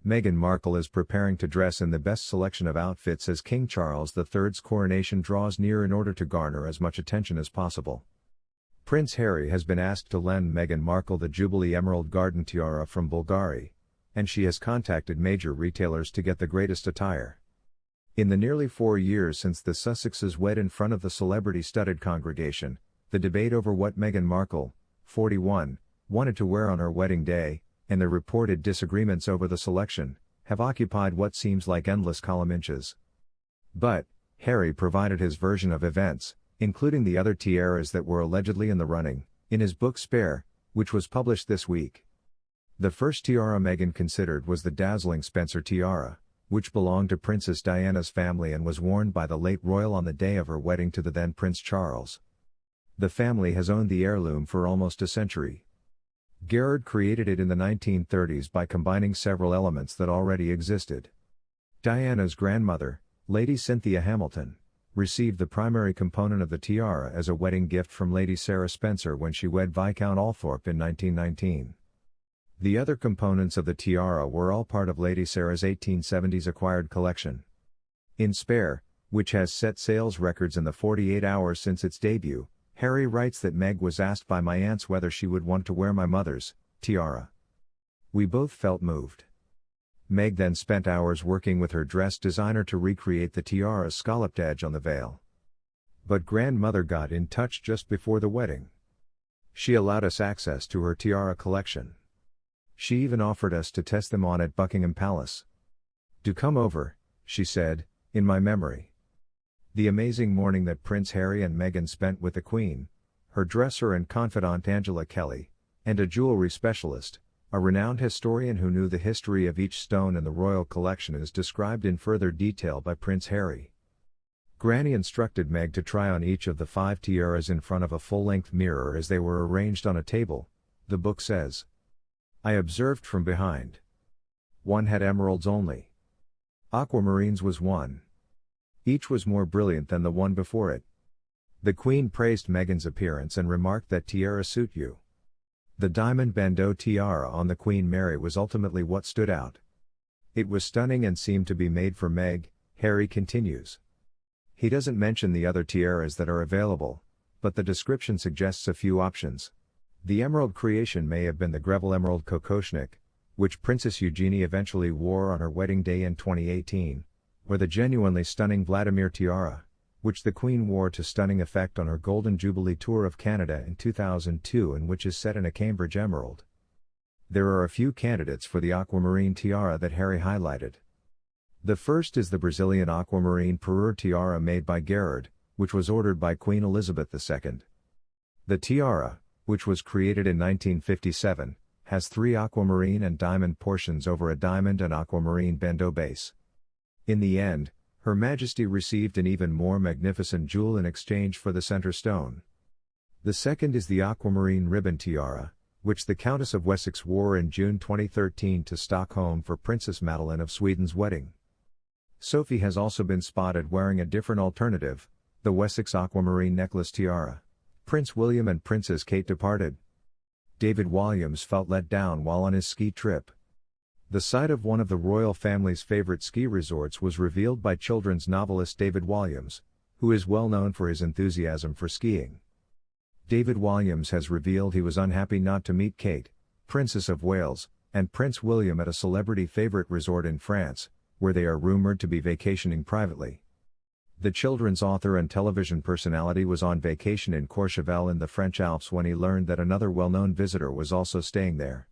Meghan Markle is preparing to dress in the best selection of outfits as King Charles III's coronation draws near in order to garner as much attention as possible. Prince Harry has been asked to lend Meghan Markle the Jubilee Emerald Garden Tiara from Bulgari, and she has contacted major retailers to get the greatest attire. In the nearly 4 years since the Sussexes wed in front of the celebrity-studded congregation, the debate over what Meghan Markle, 41, wanted to wear on her wedding day, and the reported disagreements over the selection, have occupied what seems like endless column inches. But, Harry provided his version of events, including the other tiaras that were allegedly in the running, in his book Spare, which was published this week. The first tiara Meghan considered was the dazzling Spencer tiara, which belonged to Princess Diana's family and was worn by the late royal on the day of her wedding to the then Prince Charles. The family has owned the heirloom for almost a century. Garrard created it in the 1930s by combining several elements that already existed. Diana's grandmother, Lady Cynthia Hamilton, received the primary component of the tiara as a wedding gift from Lady Sarah Spencer when she wed Viscount Althorp in 1919. The other components of the tiara were all part of Lady Sarah's 1870s acquired collection. In Spare, which has set sales records in the 48 hours since its debut, Harry writes that Meg was asked by my aunts whether she would want to wear my mother's tiara. We both felt moved. Meg then spent hours working with her dress designer to recreate the tiara's scalloped edge on the veil. But grandmother got in touch just before the wedding. She allowed us access to her tiara collection. She even offered us to test them on at Buckingham Palace. "Do come over," she said, in my memory. The amazing morning that Prince Harry and Meghan spent with the Queen, her dresser and confidant Angela Kelly, and a jewelry specialist, a renowned historian who knew the history of each stone in the royal collection, is described in further detail by Prince Harry. Granny instructed Meg to try on each of the 5 tiaras in front of a full-length mirror as they were arranged on a table, the book says. I observed from behind. One had emeralds only. Aquamarines was one. Each was more brilliant than the one before it. The Queen praised Meghan's appearance and remarked that tiara suit you. The diamond bandeau tiara on the Queen Mary was ultimately what stood out. It was stunning and seemed to be made for Meg, Harry continues. He doesn't mention the other tiaras that are available, but the description suggests a few options. The emerald creation may have been the Greville Emerald Kokoshnik, which Princess Eugenie eventually wore on her wedding day in 2018, or the genuinely stunning Vladimir tiara, which the Queen wore to stunning effect on her Golden Jubilee tour of Canada in 2002 and which is set in a Cambridge emerald. There are a few candidates for the aquamarine tiara that Harry highlighted. The first is the Brazilian aquamarine parure tiara made by Garrard, which was ordered by Queen Elizabeth II. The tiara, which was created in 1957, has 3 aquamarine and diamond portions over a diamond and aquamarine bandeau base. In the end, Her Majesty received an even more magnificent jewel in exchange for the center stone. The second is the aquamarine ribbon tiara, which the Countess of Wessex wore in June 2013 to Stockholm for Princess Madeleine of Sweden's wedding. Sophie has also been spotted wearing a different alternative, the Wessex aquamarine necklace tiara. Prince William and Princess Kate departed. David Walliams felt let down while on his ski trip. The site of one of the royal family's favorite ski resorts was revealed by children's novelist David Walliams, who is well known for his enthusiasm for skiing. David Walliams has revealed he was unhappy not to meet Kate, Princess of Wales, and Prince William at a celebrity favorite resort in France, where they are rumored to be vacationing privately. The children's author and television personality was on vacation in Courchevel in the French Alps when he learned that another well-known visitor was also staying there.